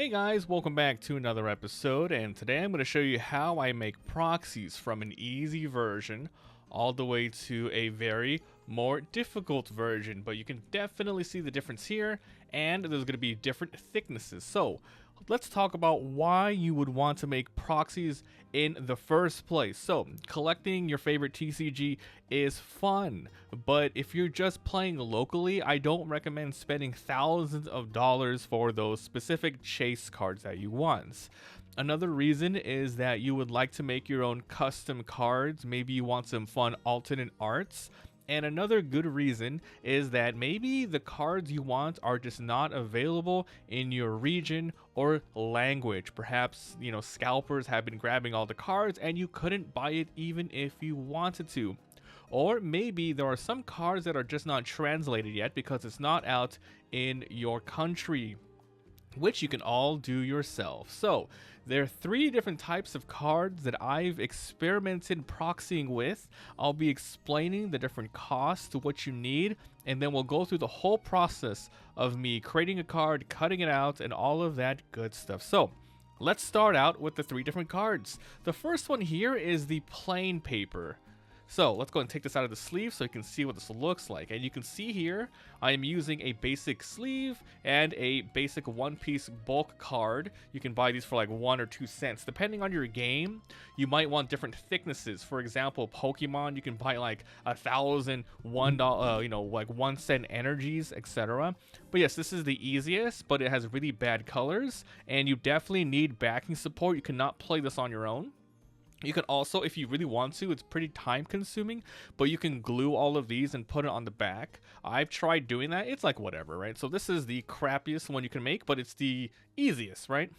Hey guys, welcome back to another episode, and today I'm going to show you how I make proxies from an easy version all the way to a very more difficult version, but you can definitely see the difference here, and there's going to be different thicknesses. So let's talk about why you would want to make proxies in the first place. So collecting your favorite TCG is fun, but if you're just playing locally, I don't recommend spending thousands of dollars for those specific chase cards that you want. Another reason is that you would like to make your own custom cards. Maybe you want some fun alternate arts. And another good reason is that maybe the cards you want are just not available in your region or language. Perhaps, scalpers have been grabbing all the cards and you couldn't buy it even if you wanted to. Or maybe there are some cards that are just not translated yet because it's not out in your country, which you can all do yourself. So there are three different types of cards that I've experimented proxying with. I'll be explaining the different costs to what you need, and then we'll go through the whole process of me creating a card, cutting it out, and all of that good stuff. So let's start out with the three different cards. The first one here is the plain paper. So let's go and take this out of the sleeve so you can see what this looks like. And you can see here, I am using a basic sleeve and a basic one-piece bulk card. You can buy these for like 1 or 2 cents. Depending on your game, you might want different thicknesses. For example, Pokemon, you can buy like 1,000 $1, like 1 cent energies, etc. But yes, this is the easiest, but it has really bad colors, and you definitely need backing support. You cannot play this on your own. You can also, if you really want to, it's pretty time consuming, but you can glue all of these and put it on the back. I've tried doing that. It's like whatever, right? So this is the crappiest one you can make, but it's the easiest, right?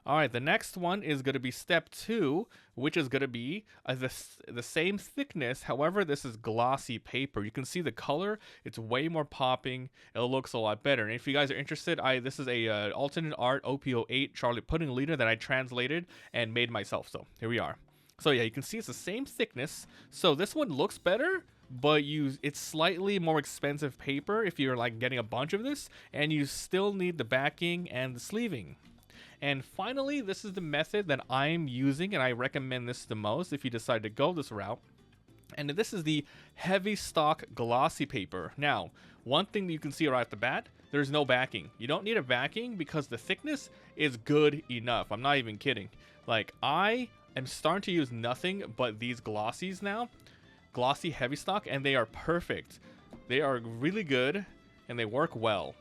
All right, the next one is going to be step 2, which is going to be the same thickness. However, this is glossy paper. You can see the color. It's way more popping. It looks a lot better. And if you guys are interested, this is a alternate art OPO8 Charlotte Pudding Leader that I translated and made myself. So here we are. So yeah, you can see it's the same thickness. So this one looks better, but it's slightly more expensive paper if you're like getting a bunch of this, and you still need the backing and the sleeving. And finally, this is the method that I'm using, and I recommend this the most if you decide to go this route. And this is the heavy stock glossy paper. Now, one thing that you can see right off the bat, there's no backing. You don't need a backing because the thickness is good enough. I'm not even kidding. Like, I am starting to use nothing but these glossies now. Glossy heavy stock, and they are perfect. They are really good, and they work well.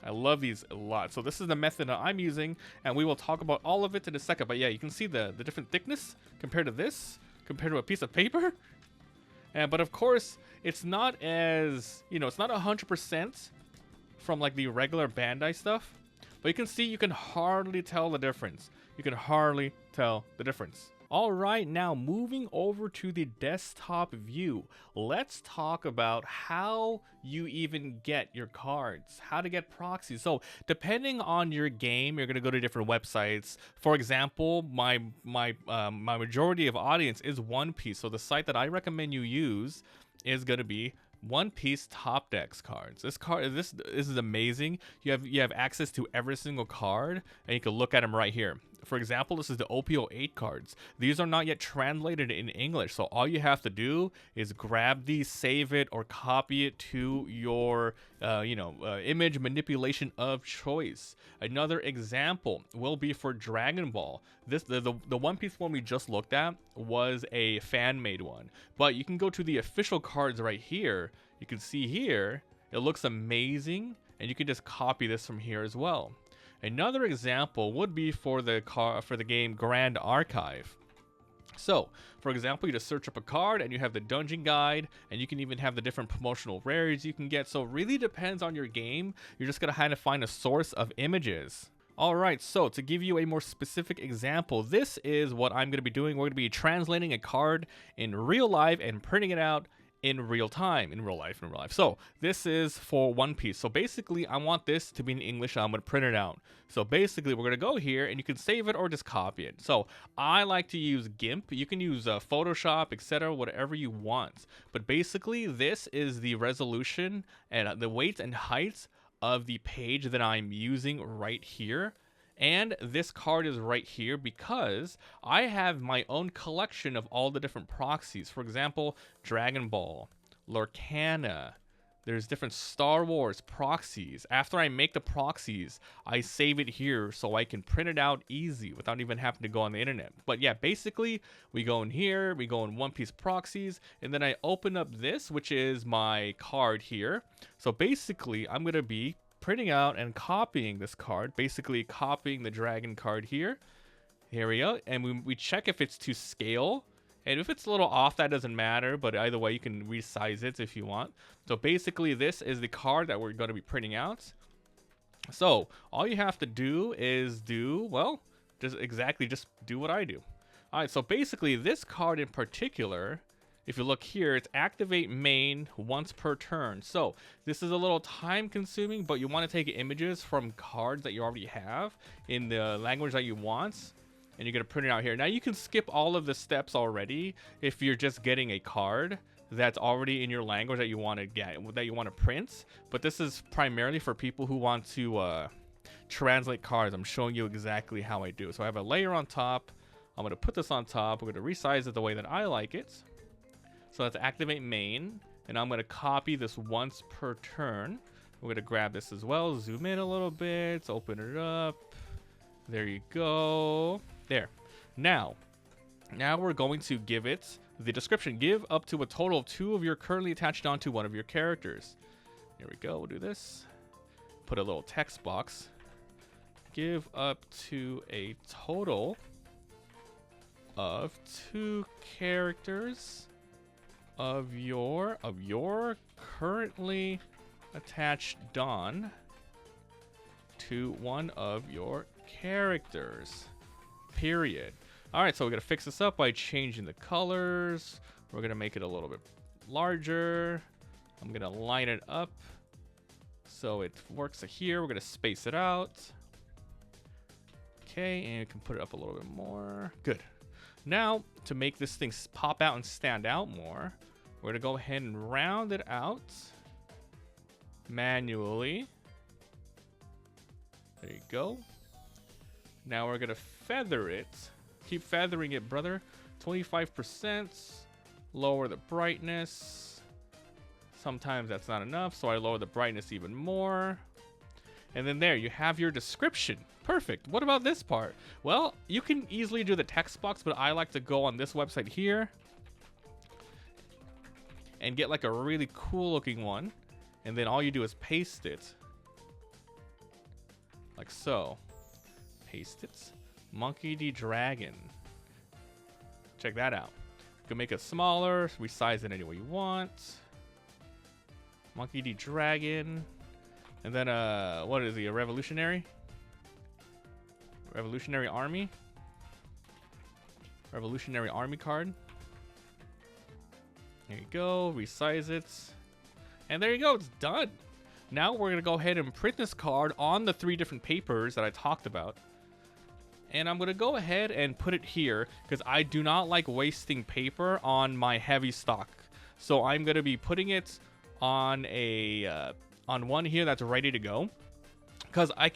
I love these a lot. So this is the method that I'm using, and we will talk about all of it in a second. But yeah, you can see the different thickness compared to this, compared to a piece of paper. But of course, it's not as, it's not 100% from like the regular Bandai stuff. But you can see, you can hardly tell the difference. You can hardly tell the difference. All right, now moving over to the desktop view, let's talk about how you even get your cards, how to get proxies. So depending on your game, you're going to go to different websites. For example, my majority of audience is One Piece. So the site that I recommend you use is going to be One Piece Top Decks cards. This is amazing. You have access to every single card, and you can look at them right here. For example, this is the OPO8 cards. These are not yet translated in English, so all you have to do is grab these, save it, or copy it to your image manipulation of choice. Another example will be for Dragon Ball. The One Piece one we just looked at was a fan-made one, but you can go to the official cards right here. You can see here, it looks amazing, and you can just copy this from here as well. Another example would be for the game Grand Archive. So, for example, you just search up a card and you have the dungeon guide, and you can even have the different promotional rarities you can get. So it really depends on your game. You're just going to have to find a source of images. Alright, so to give you a more specific example, this is what I'm going to be doing. We're going to be translating a card in real life and printing it out in real time, in real life. So this is for One Piece. So basically, I want this to be in English. I'm going to print it out. So basically, we're going to go here, and you can save it or just copy it. So I like to use GIMP. You can use Photoshop, etc., whatever you want. But basically, this is the resolution and the weight and height of the page that I'm using right here. And this card is right here because I have my own collection of all the different proxies. For example, Dragon Ball, Lorcana. There's different Star Wars proxies. After I make the proxies, I save it here so I can print it out easy without even having to go on the internet. But yeah, basically, we go in here, we go in One Piece proxies, and then I open up this, which is my card here. So basically, I'm going to be printing out and copying this card, basically copying the dragon card here. Here we go. And we check if it's to scale. And if it's a little off, that doesn't matter, but either way, you can resize it if you want. So basically, this is the card that we're going to be printing out. So all you have to do is well, just do what I do. All right, so basically, this card in particular, if you look here, it's activate main once per turn. So this is a little time consuming, but you want to take images from cards that you already have in the language that you want. And you're going to print it out here. Now you can skip all of the steps already if you're just getting a card that's already in your language that you want to get, that you want to print. But this is primarily for people who want to translate cards. I'm showing you exactly how I do it. So I have a layer on top. I'm going to put this on top. We're going to resize it the way that I like it. So let's activate main. And I'm going to copy this once per turn. We're going to grab this as well. Zoom in a little bit. Open it up. There you go. There. Now we're going to give it the description. Give up to a total of 2 of your currently attached onto one of your characters. Here we go. We'll do this. Put a little text box. Give up to a total of 2 characters of your currently attached Don to one of your characters. Period. All right, so we're gonna fix this up by changing the colors. We're gonna make it a little bit larger. I'm gonna line it up so it works here. We're gonna space it out. Okay, and you can put it up a little bit more. Good. Now, to make this thing pop out and stand out more, we're gonna go ahead and round it out manually. There you go. Now we're gonna feather it. Keep feathering it, brother. 25%. Lower the brightness. Sometimes that's not enough, so I lower the brightness even more. And then there, you have your description. Perfect. What about this part? Well, you can easily do the text box, but I like to go on this website here and get like a really cool looking one. And then all you do is paste it. Like so. Paste it. Monkey D. Dragon. Check that out. You can make it smaller, resize it any way you want. Monkey D. Dragon. And then, what is he? A revolutionary? Revolutionary Army? Revolutionary Army card. There you go. Resize it. And there you go. It's done. Now we're going to go ahead and print this card on the 3 different papers that I talked about. And I'm going to go ahead and put it here because I do not like wasting paper on my heavy stock. So I'm going to be putting it on a on one here that's ready to go. Because I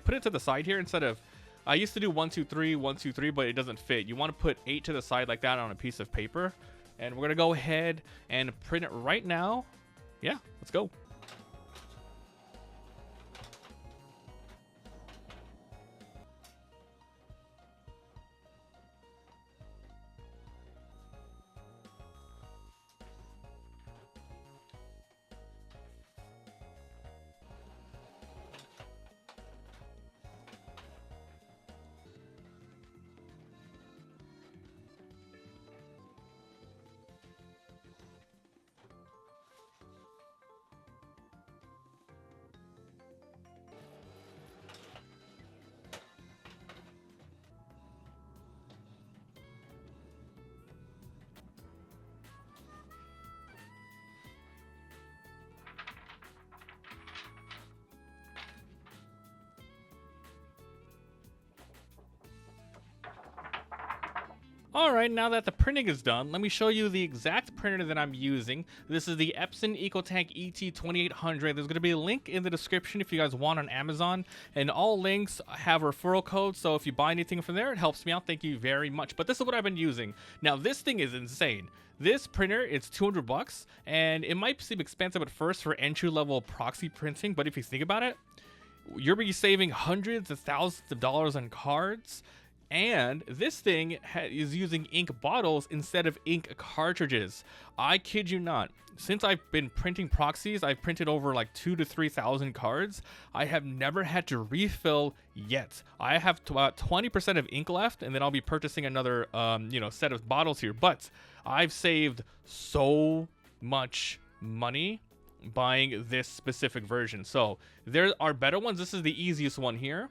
put it to the side here instead of, I used to do 1, 2, 3, 1, 2, 3, but it doesn't fit. You want to put 8 to the side like that on a piece of paper. And we're going to go ahead and print it right now. Yeah, let's go. Alright, now that the printing is done, let me show you the exact printer that I'm using. This is the Epson EcoTank ET2800. There's going to be a link in the description if you guys want on Amazon, and all links have referral codes, so if you buy anything from there, it helps me out. Thank you very much. But this is what I've been using. Now, this thing is insane. This printer, it's $200, and it might seem expensive at first for entry-level proxy printing, but if you think about it, you're be saving hundreds of thousands of dollars on cards. And this thing is using ink bottles instead of ink cartridges. I kid you not. Since I've been printing proxies, I've printed over like 2,000 to 3,000 cards. I have never had to refill yet. I have about 20% of ink left, and then I'll be purchasing another, set of bottles here. But I've saved so much money buying this specific version. So there are better ones. This is the easiest one here.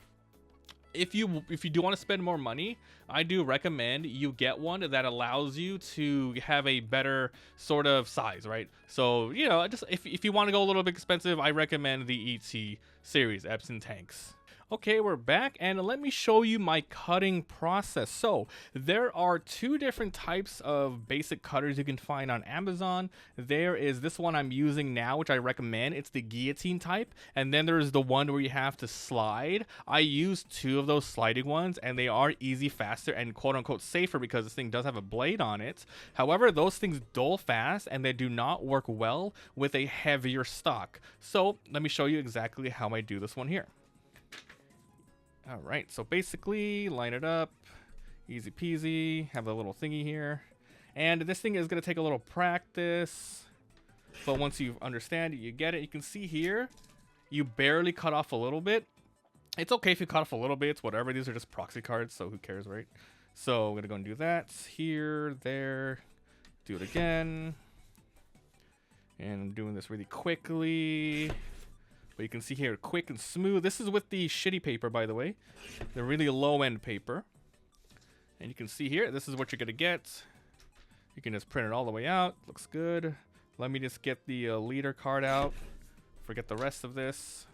If you do want to spend more money, I do recommend you get one that allows you to have a better sort of size, right? So, just if you want to go a little bit expensive, I recommend the ET series Epson tanks. Okay, we're back, and let me show you my cutting process. So there are two different types of basic cutters you can find on Amazon. There is this one I'm using now, which I recommend. It's the guillotine type, and then there's the one where you have to slide. I use two of those sliding ones, and they are easy, faster, and quote-unquote safer because this thing does have a blade on it. However, those things dull fast, and they do not work well with a heavier stock. So let me show you exactly how I do this one here. All right, so basically line it up, easy peasy, have a little thingy here. And this thing is gonna take a little practice, but once you understand it, you get it. You can see here, you barely cut off a little bit. It's okay if you cut off a little bit, it's whatever. These are just proxy cards, so who cares, right? So I'm gonna go and do that, here, there, do it again. And I'm doing this really quickly. But you can see here, quick and smooth. This is with the shitty paper, by the way. The really low-end paper. And you can see here, this is what you're going to get. You can just print it all the way out. Looks good. Let me just get the leader card out. Forget the rest of this.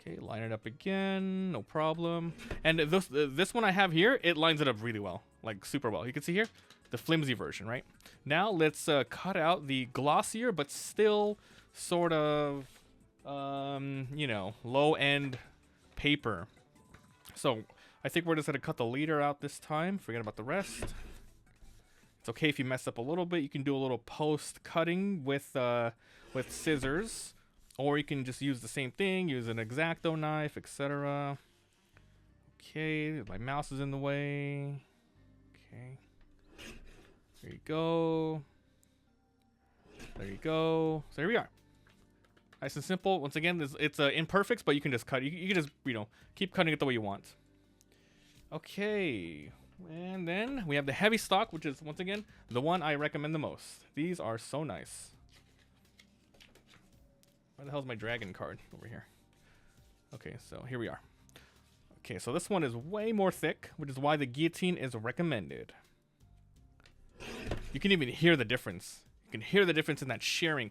Okay, line it up again. No problem. And this one I have here, it lines it up really well. Like, super well. You can see here, the flimsy version, right? Now, let's cut out the glossier, but still sort of, low-end paper. So I think we're just gonna cut the leader out this time. Forget about the rest. It's okay if you mess up a little bit. You can do a little post cutting with scissors, or you can just use the same thing. Use an X-Acto knife, etc. Okay, my mouse is in the way. Okay, there you go. There you go. So here we are. Nice and simple. Once again, it's imperfect, but you can just cut. You can just, keep cutting it the way you want. Okay. And then we have the heavy stock, which is, once again, the one I recommend the most. These are so nice. Where the hell's my dragon card? Over here. Okay, so here we are. Okay, so this one is way more thick, which is why the guillotine is recommended. You can even hear the difference. You can hear the difference in that shearing.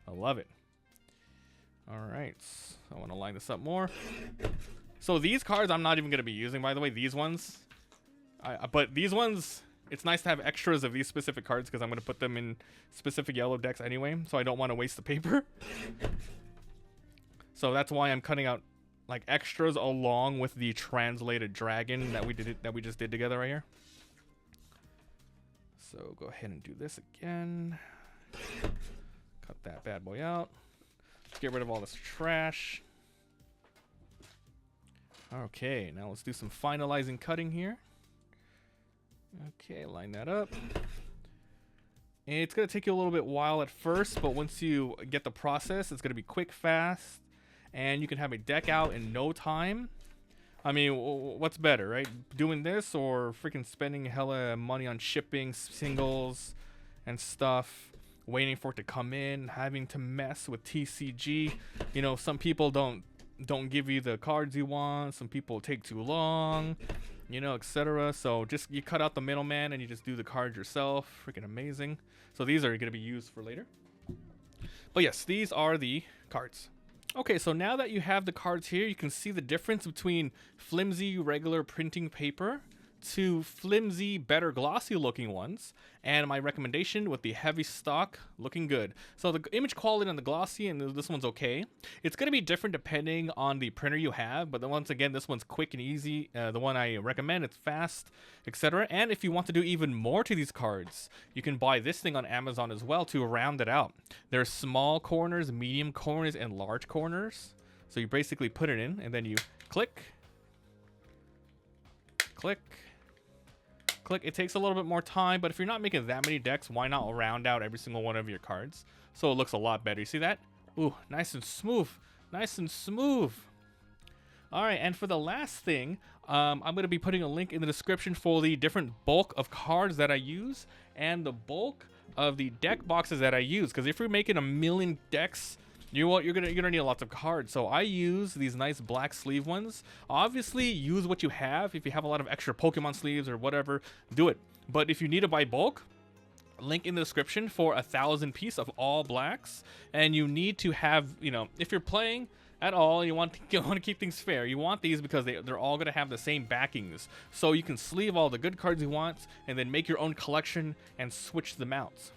I love it. All right, I want to line this up more. So these cards I'm not even going to be using, by the way. These ones, but these ones, it's nice to have extras of these specific cards because I'm going to put them in specific yellow decks anyway, so I don't want to waste the paper. So that's why I'm cutting out like extras along with the translated dragon that we just did together right here. So go ahead and do this again. Cut that bad boy out. Let's get rid of all this trash. Okay, now let's do some finalizing cutting here. Okay, line that up. And it's going to take you a little bit while at first, but once you get the process, it's going to be quick, fast, and you can have a deck out in no time. I mean, what's better, right? Doing this or freaking spending hella money on shipping, singles, and stuff, waiting for it to come in, having to mess with TCG. Some people don't give you the cards you want. Some people take too long, etc. So just you cut out the middleman and you just do the cards yourself. Freaking amazing. So these are going to be used for later. But yes, these are the cards. Okay, so now that you have the cards here, you can see the difference between flimsy regular printing paper to flimsy, better glossy looking ones, and my recommendation with the heavy stock looking good. So the image quality on the glossy and this one's okay. It's going to be different depending on the printer you have, but then once again, this one's quick and easy. The one I recommend, it's fast, etc. And if you want to do even more to these cards, you can buy this thing on Amazon as well to round it out. There's small corners, medium corners, and large corners. So you basically put it in and then you click, click, click. It takes a little bit more time, but if you're not making that many decks, why not round out every single one of your cards so it looks a lot better? You see that? Ooh, nice and smooth. Nice and smooth. All right, and for the last thing, I'm going to be putting a link in the description for the different bulk of cards that I use and the bulk of the deck boxes that I use. Because if you're making a million decks, you're gonna need lots of cards. So I use these nice black sleeve ones. Obviously, use what you have. If you have a lot of extra Pokemon sleeves or whatever, do it. But if you need to buy bulk, link in the description for 1,000 piece of all blacks. And you need to have, you know, if you're playing at all, you want to keep things fair. You want these because they're all gonna have the same backings, so you can sleeve all the good cards you want and then make your own collection and switch them out.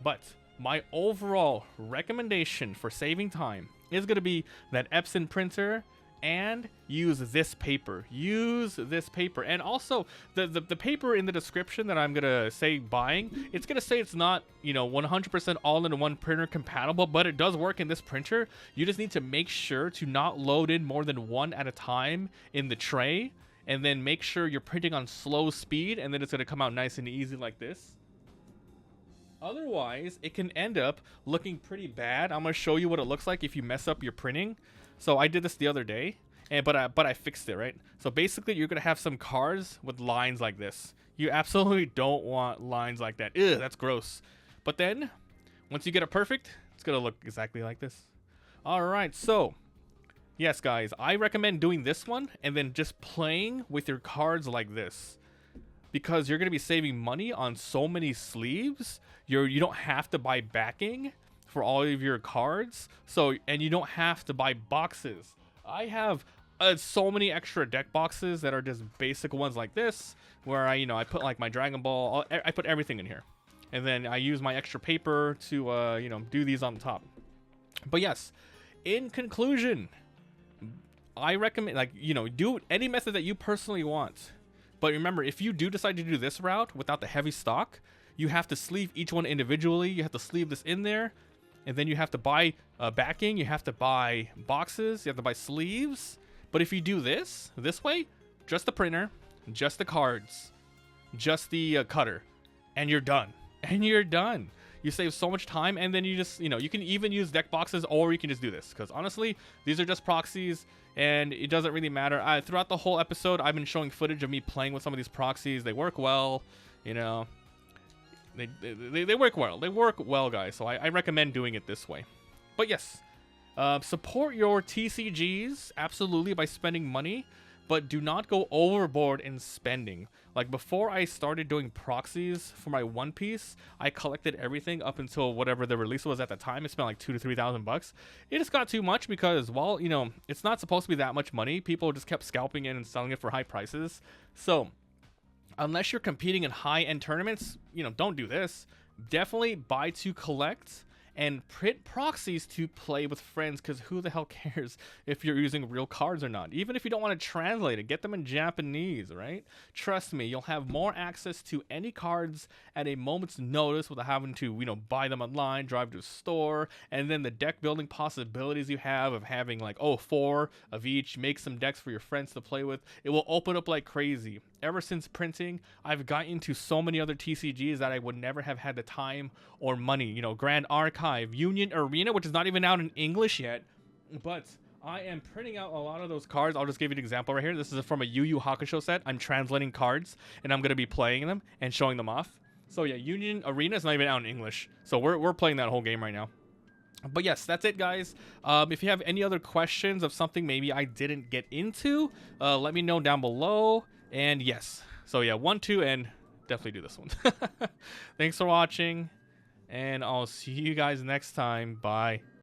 But my overall recommendation for saving time is going to be that Epson printer and use this paper. Use this paper. And also, the paper in the description that I'm going to say buying, it's going to say it's not, you know, 100% all-in-one printer compatible, but it does work in this printer. You just need to make sure to not load in more than one at a time in the tray, and then make sure you're printing on slow speed, and then it's going to come out nice and easy like this. Otherwise, it can end up looking pretty bad. I'm going to show you what it looks like if you mess up your printing. So I did this the other day, but I fixed it, right? So basically, you're going to have some cards with lines like this. You absolutely don't want lines like that. Ew, that's gross. But then, once you get it perfect, it's going to look exactly like this. All right, so yes, guys, I recommend doing this one and then just playing with your cards like this, because you're going to be saving money on so many sleeves. You don't have to buy backing for all of your cards. And you don't have to buy boxes. I have so many extra deck boxes that are just basic ones like this, where I put like my Dragon Ball, I put everything in here. And then I use my extra paper to, do these on the top. But yes, in conclusion, I recommend, do any method that you personally want. But remember, if you do decide to do this route without the heavy stock, you have to sleeve each one individually. You have to sleeve this in there. And then you have to buy backing. You have to buy boxes. You have to buy sleeves. But if you do this way, just the printer, just the cards, just the cutter, and you're done. And you're done. You save so much time. And then you just, you can even use deck boxes, or you can just do this. Because honestly, these are just proxies. And it doesn't really matter. Throughout the whole episode, I've been showing footage of me playing with some of these proxies. They work well, They work well. They work well, guys. So I recommend doing it this way. But yes, support your TCGs absolutely by spending money, but do not go overboard in spending. Like before I started doing proxies for my One Piece, I collected everything up until whatever the release was at the time. I spent like $2,000 to $3,000. It just got too much because, well, it's not supposed to be that much money. People just kept scalping it and selling it for high prices. So unless you're competing in high-end tournaments, don't do this. Definitely buy to collect and print proxies to play with friends, because who the hell cares if you're using real cards or not? Even if you don't want to translate it, get them in Japanese, right? Trust me, you'll have more access to any cards at a moment's notice without having to, buy them online, drive to a store, and then the deck building possibilities you have of having like, 4 of each, make some decks for your friends to play with. It will open up like crazy. Ever since printing, I've gotten into so many other TCGs that I would never have had the time or money. Grand Archive, Union Arena, which is not even out in English yet, but I am printing out a lot of those cards. I'll just give you an example right here. This is from a Yu Yu Hakusho set. I'm translating cards, and I'm going to be playing them and showing them off. So yeah, Union Arena is not even out in English. So we're playing that whole game right now. But yes, that's it, guys. If you have any other questions of something maybe I didn't get into, let me know down below. And yes, so yeah, 1, 2, and definitely do this one. Thanks for watching, and I'll see you guys next time. Bye.